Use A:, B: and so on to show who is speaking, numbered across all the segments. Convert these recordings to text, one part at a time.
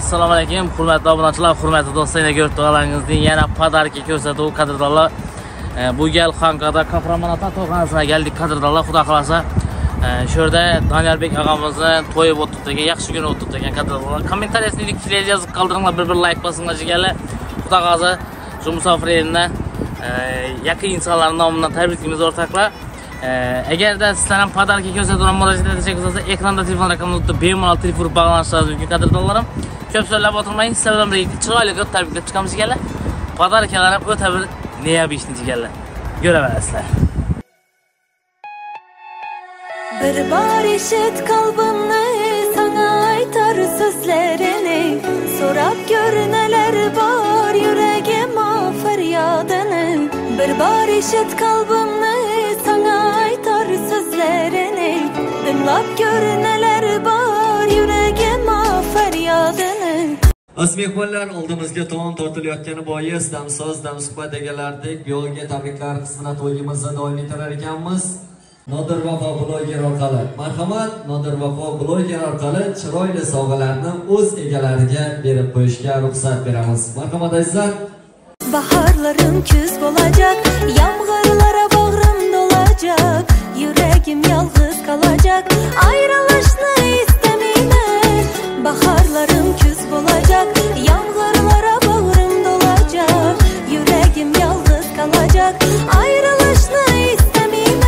A: assalomu alaykum. Hurmatli obunachilar, hurmatli do'stlar, ko'rib turganingizdek yana podarka ko'rsatuv qadrdonlar. Bu gal Xankada Kaframonata to'g'anasiga keldik qadrdonlar. Xudo xolasa shu yerda Daniyarbek og'amizni to'yib o'tibdi degan, yaxshi kun o'tibdi degan qadrdonlar. Kommentariyasini fikringizni yozib qoldiringlar, bir like bosinglar jigarlar. Xudo xolasa shu musofir elindan yaqin insonlarning nomidan tabriklaymiz o'rtoqlar. Agarda sizlar ham podarka ko'rsatuvdan murojaat etishingizga bo'lsa, ekranda telefon raqamini o'tib bemalol telefon bog'lanishingiz mumkin qadrdonlarim. Ko'p so'zlab o'tirmang, sizlar bilan birga chiroyli qilib tabriklab chiqamiz jigarlar. Podarkalar ham o'ta bir neyabishni jigarlar. Ko'raverasizlar.
B: Bir bor eshit qalbimni, sana aytar so'zlarini, so'rab ko'r neler bor yuragimga faryodini. Bir bor eshit qalbimni, sana aytar so'zlarini, dinlab ko'r neler bor yuragimga faryodini.
C: Mehmonlar oldimizga to'g'on tortilayotgani bois damsoz damsuhbat egalardek yo'lga tabriklar qismini to'yimizda davom ettirar ekanmiz. Nodir Vafo bloger orqali, marhamat, Nodir Vafo bloger orqali chiroyli sovg'alarni o'z egalariga berib qo'yishga ruxsat beramiz. Marhamat azizlar.
B: Baharlarım küz olacak, yağmurlara bağrım dolacak, yüreğim yalnız kalacak, ayrılışını istemeyim. Baharlarım küz olacak, yağmurlara bağrım dolacak, yüreğim yalnız kalacak, ayrılışını istemeyim.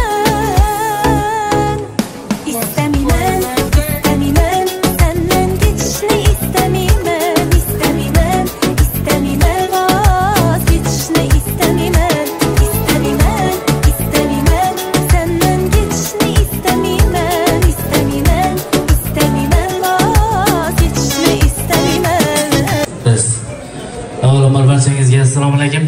A: Assalomu alaykum.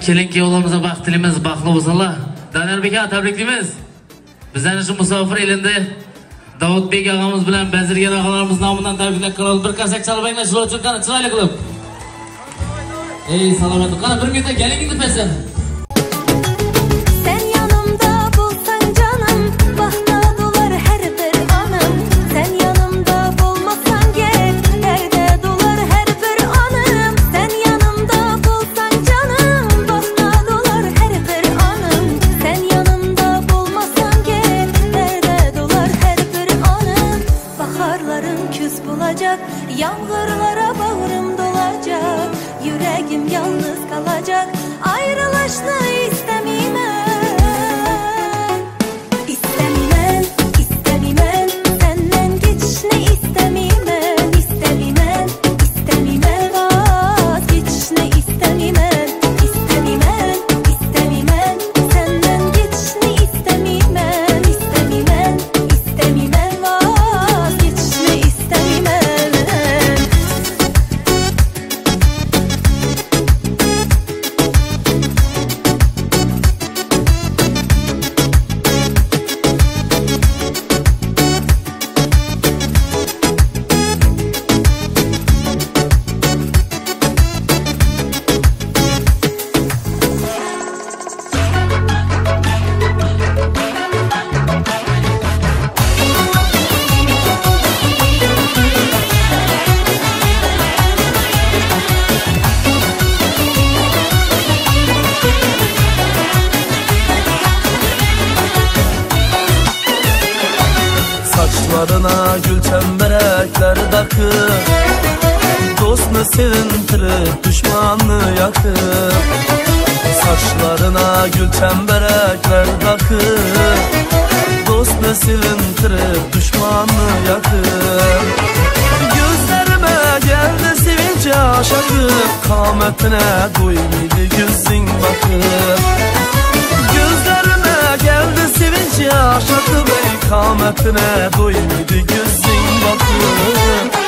A: Kelinki yo'limizga baxt tilaymiz, baxtli bo'lsinlar. Daniyarbek aka tabriklaymiz. Bizlarni shu musofir elinde Davudbek og'amiz bilan Bazirgan og'alarimiz nomidan tabriklab qolamiz. Bir qasak chalib anglar, shular uchun qani chiroyli qilib. Ey salomat, qani bir minutda kelingizni pessin.
B: Yağmurlara bağrım dolacak, yüreğim yalnız kalacak, ayrılışını istemeyim. İstemeyim, istemeyim, senden geçişini istemeyim. İstemeyim, istemeyim, vazgeçişini istemeyim. İstemeyim, istemeyim, senden geçişini istemeyim. İstemeyim, istemeyim, vazgeçişini istemeyim.
D: Saçlarına gül çemberekler takıp, dostunu sevintirip düşmanını yakıp. Saçlarına gül çemberekler takıp, dostunu sevintirip düşmanını yakıp. Gözlerime geldi sevince aşakıp, kametine doymadı gözün bakıp. Gözlerime geldi sevince aşakıp, kametine doymadı gözün bakıp.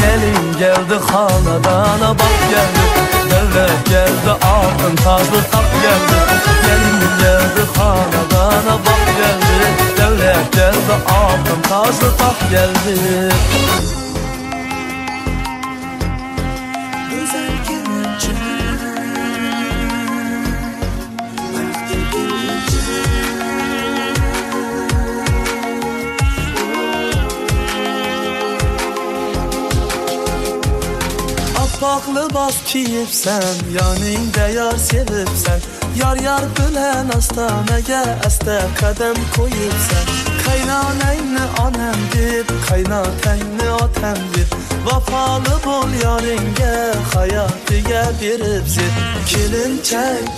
D: Gelin geldi hanadana bak geldi, devlet geldi altın taclı tak geldi. Gelin geldi hanadana bak geldi, devlet geldi altın taclı tak geldi. Qabaq libas kiyibsən, yaningda yar sevibsən. Yar bilan astanaga asta qadam qo'yibsan. Qaynonangni onam deb, qaynotangni otam deb, vafoli bo'l yoringga, hayotiga berib zeb.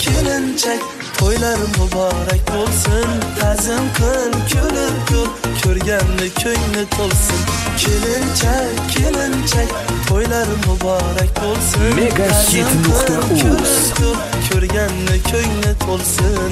D: Kelinchak, to'ylar muborak bo'lsin. Ta'zim qil, kulib ko'r, ko'rganni ko'ngli to'lsin. Kelinchak, to'ylar muborak bo'lsin. Megahit.uz ko'rganni ko'ngli to'lsin.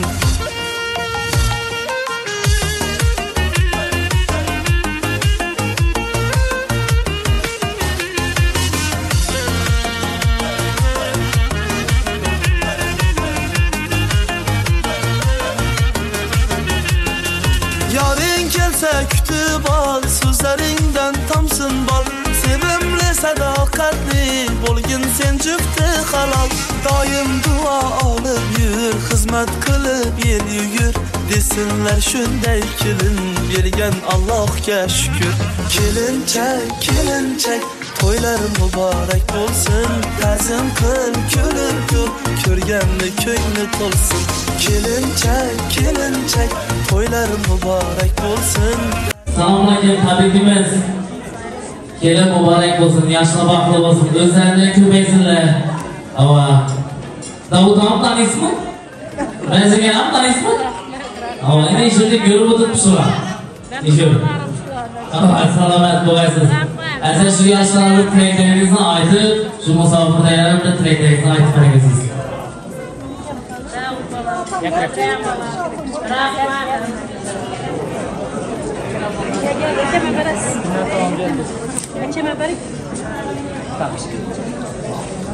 D: Yaring kelsa kutib ol, so'zlaringdan tomsin bol. Sevimli sadoqatli bo'lgin sen jufti halol. Doim duo olib yur, xizmat qilib yel yugur. Desinlar shunday kelin bergan Allohga shukr. Kelinchak, to'ylar muborak bo'lsin. Ta'zim qil, kulib ko'r, ko'rganni ko'ngli to'lsin. Kelinchak, to'ylar muborak bo'lsin.
A: Assalomu alaykum, tabriklaymiz. Kelin muborak bo'lsin, yoshlar baxtli bo'lsin, o'zlaridan ko'paysinlar. Ava Davudxon tanisizmi? Raziga ham tanisizmi? Ava ina ishni ko'rib o'tiribsizlar. Ishim. Salomat bo'lasiz. Aziz shu yoshlarga tilaklaringizni aytib, shu musobaqalarda tilaklaringizni aytib qo'yingsiz.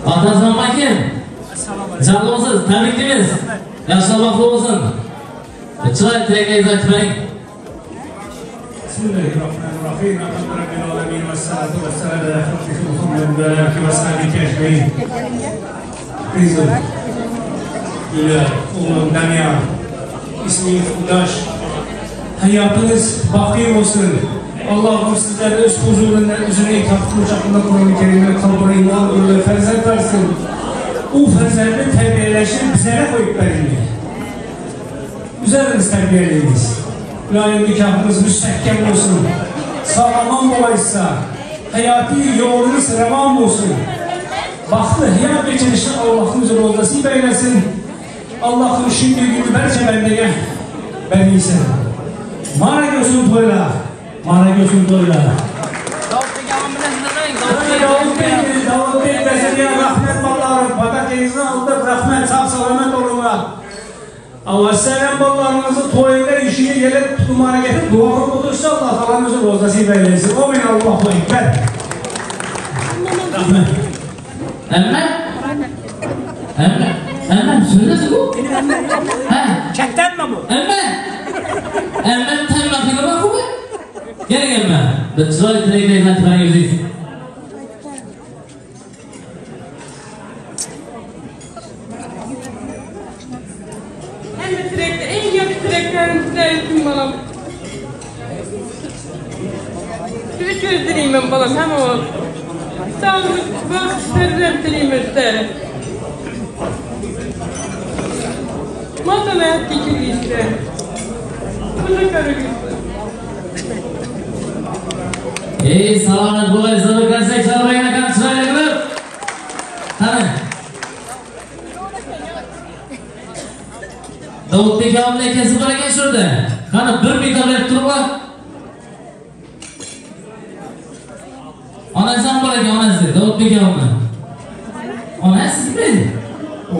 A: Assalomu alaykum. Jalolsiz, tabriklaymiz. Yoshlar baxtli bo'lsin. Chiroyli tilaklaringizni aytib qo'ying.
E: Bismillahirrahmanirrahim. Alhamdulillahi alamin ve salatu ve selam ala rasulih Muhammed ve alihi ve sahbihi ecmaîn. Kızım, ile oğlum Damya, ismi Udaş. Hayatınız baki olsun. Allah'ım sizlere öz huzurunda üzerine tahtı uçakında Kur'an-ı Kerim'e kalbura iman öyle ferzat versin. O ferzatı terbiyeleşir bizlere koyup verin. Üzeriniz terbiyeleyiniz. Yani nikahınız müstehkem olsun. Sağlam olaysa, hayati yolunuz revan olsun. Baktı, hayat geçirişi Allah'ın rozdası eylesin. Allah'ın şimdi günü berce bendeye, ben iyisen. Mara görsün toyla, mara görsün toyla. Davut Bey, Bezeliye, rahmet ballarım, patateğinizi aldık, rahmet, sağ salamet olunlar. Ama selam ballarınızı toyunda işini gelip tutumana getirip dua kurulursa Allah kalanınızı rozdası eylesin. O beni Allah'u ekber. Rahmet. Emme, söyledi bu. Çekten mi bu? Emme temmakine bak bu. Gel gelme. Çıray tileklerinden tıran yüzüyüz.
F: Emme tilekler, en yakın tileklerin tileyesin bana. Üç göz dileyim ben bana, hem o. Sağlık, vakit, serrem dileyim üstleri. Matan hayat geçirdi işte. Bunu görürüz.
A: Selamat bolay, sabır karsak, şarbayına kan çırayla kırıp. Hadi. Davut Bey abla ekesi var eken şurada. Kanı bir miktar verip durup bak. Anası mı var eken anası? Davut Bey abla. Anası mi?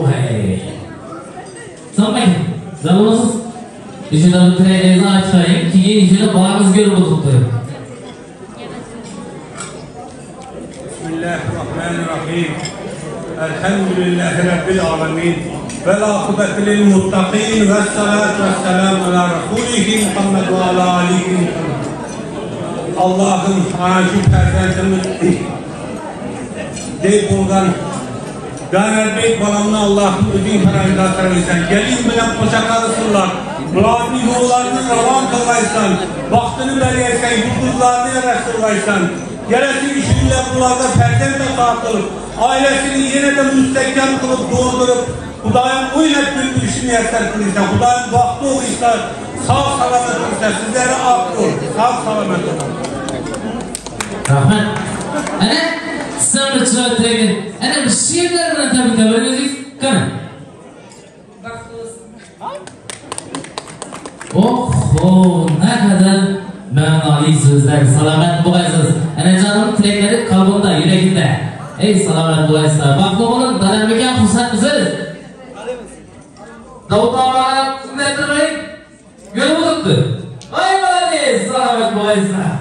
A: Ohay. Sampai, zamanımız işinden bitireceğinizi açayım ki işine bağımız görüp oturttu.
E: Bismillahirrahmanirrahim. Elhamdülillahi Rabbil alemin. Vel akıbeti lil muttaqin ve salatu ve selamu ala Resulihi Muhammed ve ala alihi. Allah'ın acil perzentimiz deyip oradan Ganer Bey balamla Allah'ın ödün parayla sarılırsan, gelin bilen koşakarısınlar, Muradni yollarını ravan kılaysan, vaktini belirsen, yıldızlarını araştırlaysan, Yarası işinle bunlarda perdemle dağıtılıp, ailesini yine de müstehkem kılıp doğdurup, Kudayım oynat gülmüşünü yeter kılıysa, Kudayım vakti okuysa, sağ salamet olursa, sizlere aklı olur, sağ salamet olur.
A: Rahmet. Ana, sen bir çırağı tekin. Ana, bir şiirler bana tabi de böyledik. Kanı. Oh, ne kadar manalı sözler, salamet buğaysız. Ana canımın tilekleri kalbimde, yüreğimde. Ey salamet buğaysızlar, baklı olun, dayanmayan fırsat mısınız? Davut Ağabey'e kuvvetlemeyin, gönül tuttu. Ay bari, salamet buğaysızlar.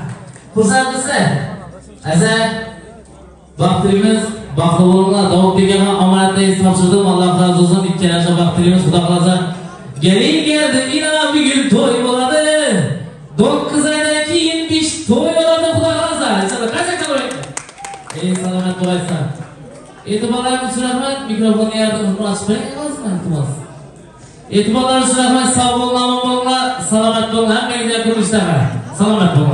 A: Fırsat mısın? Asa, vaktimiz, baklı olunlar, Davut Begem'e amanettayız tapşırdım, Allah razı olsun, ikkelerce vaktimiz, kudaklarsa. Gelin geldi, inan bir gün toy buladı. 9 aydan keyin biş toy buladı, kudaklarsa. İnşallah, kaçak çalmayın. Ey salamet buğaysızlar. Etibarlarımız rahmet, mikrofonu yardımını açmayın, yazmayın, iltimas. Etibarlarımız rahmet, sağ olun, aman olun, salamet olun, hem meyde kuruluşlar. Salamet olun.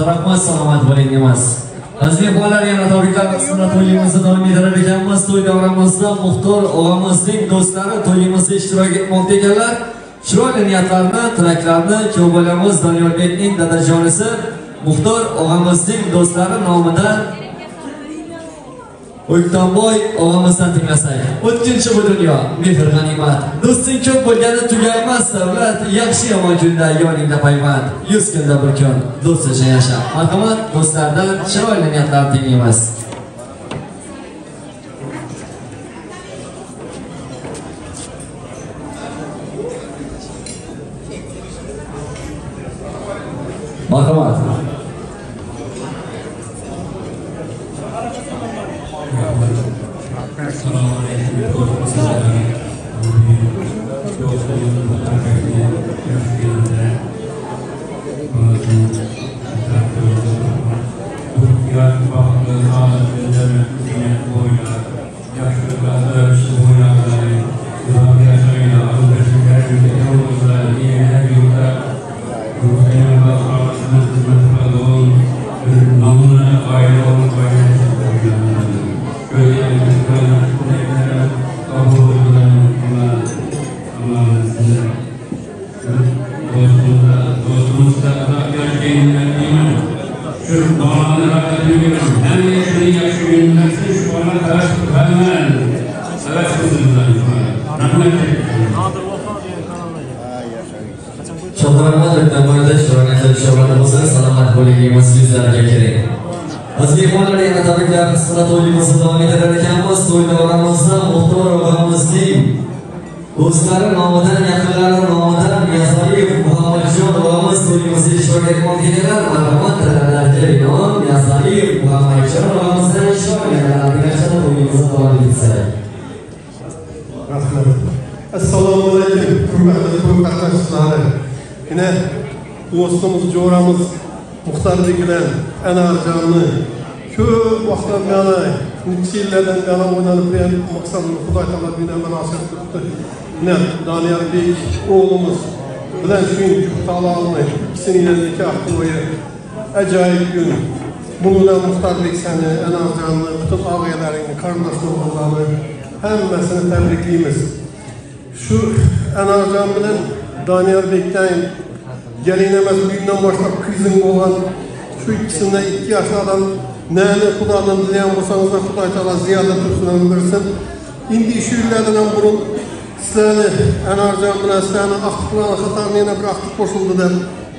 C: Rahmat, salomat bo'ling emas. Aziz mehmonlar, yana tabriklar qismida to'yimizni davom ettirar ekanmiz. To'y davramizda Muxtor og'amizning do'stlari to'yimizda ishtirok etmoqda ekanlar. Chiroyli niyatlarni, tilaklarni kuyovbolamiz Doniyorbekning dadajonisi Muxtor og'amizning do'stlari nomidan O'ktamboy og'amizdan tinglasak. O'tkinchi bu dunyo, mehr g'animat. Do'sting ko'p bo'lgani tugalmas davlat, yaxshi yomon kunda yoningda payvand. 100 kunda bir kun do'stcha yasha. Marhamat, do'stlardan chiroyli niyatlarni tinglaymiz. Marhamat. Selamat bo'ling, sizlarga kerak. Aziz mehmonlar, yana tabriklar qismida to'yimizni davom ettirar ekanmiz. To'y davramizda Muxtor og'amizning do'stlari nomidan, yaqinlari nomidan Yazaliyev Muhammadjon og'amiz to'yimizda ishtirok etmoqda ekanlar. Marhamat, talabalarga inom Yazaliyev Muhammadjon og'amizdan ishtirok etganlar. Birgalikda to'yimizni davom ettirsak.
G: Rahmat. Assalomu alaykum, hurmatli to'y qatnashchilari. Yine do'stimiz, jo'ramiz Muxtarbek bilan Anarjonni ko'p vaqtdan beri, necha yillardan beri o'ynalib turgan maqsadini Xudo taolo bilan munosib qilibdi. Yine Doniyorbek o'g'limiz bilan shu taoloni ikisini nikoh to'yi ajoyib kun. Bundan Muxtarbek seni, Anarjonni, butun og'aylaringni, qarindoshlarni hammasini tabriklaymiz. Şu Anarjon bilan Doniyorbekdan gelin emas buyundan başlap kızın olan şu ikisinden 2 yaşlı adam neyini Xudodan dileyen olsanız da Xudo taolo ziyodat tursun versin. Indi şu yillardan burun sizlarni Anarjon bilan sizlarni aqtiqlarni qatorina yana bir aqtiq qo'shildi deb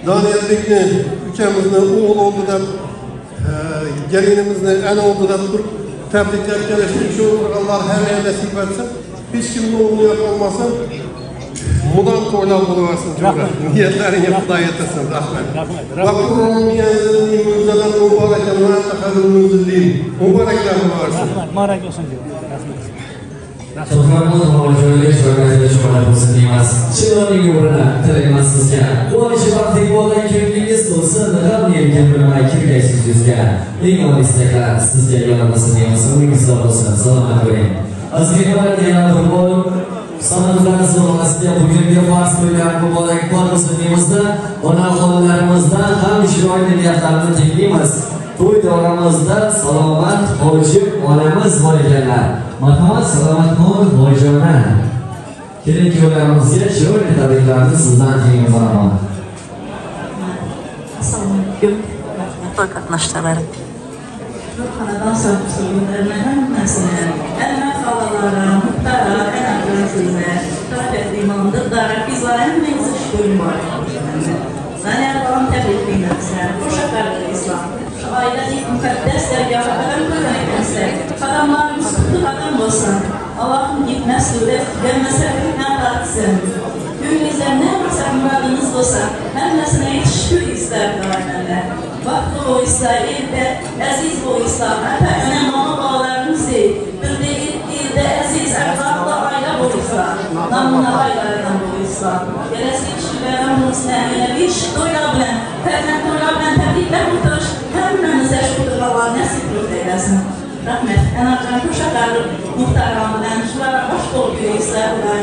G: Doniyorbekni ukamizni o'g'il oldu deb gelinimizni ana oldu deb turib tabriklar kelishdi. Shu Allah her nasip etsin. Hiç kimnin oğlunu yapılmasın. Mudan toylan buluversin çoğra. Niyetlerini Xudo yetesin. Rahmet. Vakkurun niyetlerini müjdeler mübarek emniyet takadın müjdeliyim. Mübarekler buluversin.
H: Mübarek olsun diyor.
C: Soframız mavcudiyet şöyle şöyle olsun diyemez. Çıkarın yoluna tilayman sizga. Bu işi vaqtlik bo'lgan kimligingiz bo'lsa, naqad yelkan bilmay kirgaysiz yuzga. Eng oliy istaklar sizga yo'llanmasin deymiz. Umidingizda bo'lsin. Salomat bo'ling. Aziz mehmonlar, yana bir bor san'atlarimiz orasida bugungi farz to'ylar muborakbod bo'lsin deymizda, ona xonalarimizdan ham chiroyli niyatlarni tinglaymiz. to'y doramizda salomat hoji onamiz bor ekanlar. Marhamat Salomatxon hojona. Kelin-kuyovlarimizga chiroyli tabriklarni sizdan tinglaymiz marhamat.
H: Assalomu alaykum. To'y qatnashchilari. Xonadon sohiblarining hammasini, hamma xolalarga, muhtaram anaqalarga, tafakkur imonda darakizlar hammangizni shukurim bor. Sana Allah'ın tebrikini sen, kuşaklarla İslam. Ailenin mukaddes dergahlarını koymaktansa, adamlarımız kutlu adam olsun. Allah'ın gitmez suret, gelmese ne tartsın. Günümüzden ne varsa muradınız olsa, hemmesine yetişkür ister aileler. Vakti o İslam, ilde aziz o İslam. Hatta önemli olan bağlarımızı, bildiği ilde aziz, erkaklı aile o İslam. Namına ailelerden o İslam. Gelesi kişilerin Müslümanlar iş doylabilen, ferden doylabilen tebrikler muhtaç. Hemmemize şudur Allah nasip eylesin. Rahmet. Enarcan kuşakları muhtaramdan şulara hoş oluyor İslam'dan.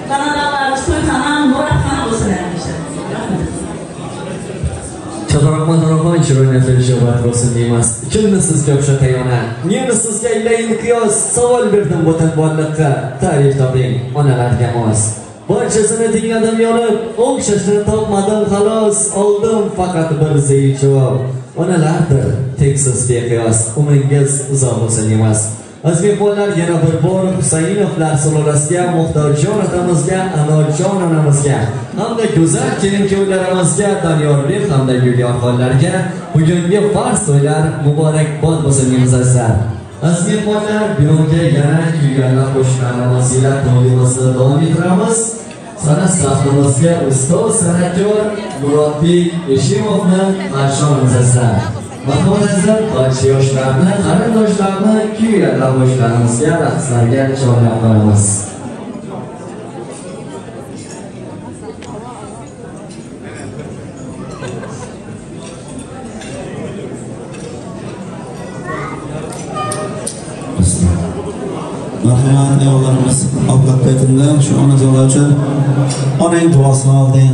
H: Kanadalar Sultanan Murat Han olsun ermişler. Rahmet.
C: Çataraqman tarafan chiroyli felishabat bo'lsin deymiz. Kimni sizga o'xshatayona? Meni sizga ilayin qiyos savol berdim bu tanbolliqqa. Ta'rif toping, onalarga mos. Barchasini tingladim yonib, o'xshashni topmadim xolos. Oldim faqat bir zil javob. Onalardir, teksiz beqiyos. Umringiz uzoq bo'lsin deymiz. Aziz mehmonlar, yana bir bor Husaynovlar sulolasiga, Muxtorjon otamizga, Anorjon onamizga hamda go'zal kelin-kuyovlarimizga, Danyorbek hamda Yuliya xonlarga bugungi farz to'ylar muborakbod bo'lsin deymiz azizlar. Aziz mehmonlar, bugungi yana kuyganlar qo'shiqlarimiz ila to'yimizni davom ettiramiz. San'at sahnamizga ustoz san'atkor Murodbek Eshimovni qarshi olamiz azizlar. Marhamat, barcha yoshlarni, qarindoshlarni kuyganlar qo'shiqlarimizga, raqslarga chorlab qo'yamiz.
I: Marhamat, ayollarimiz avqat paytida shu onajonlar uchun onang duosini olding.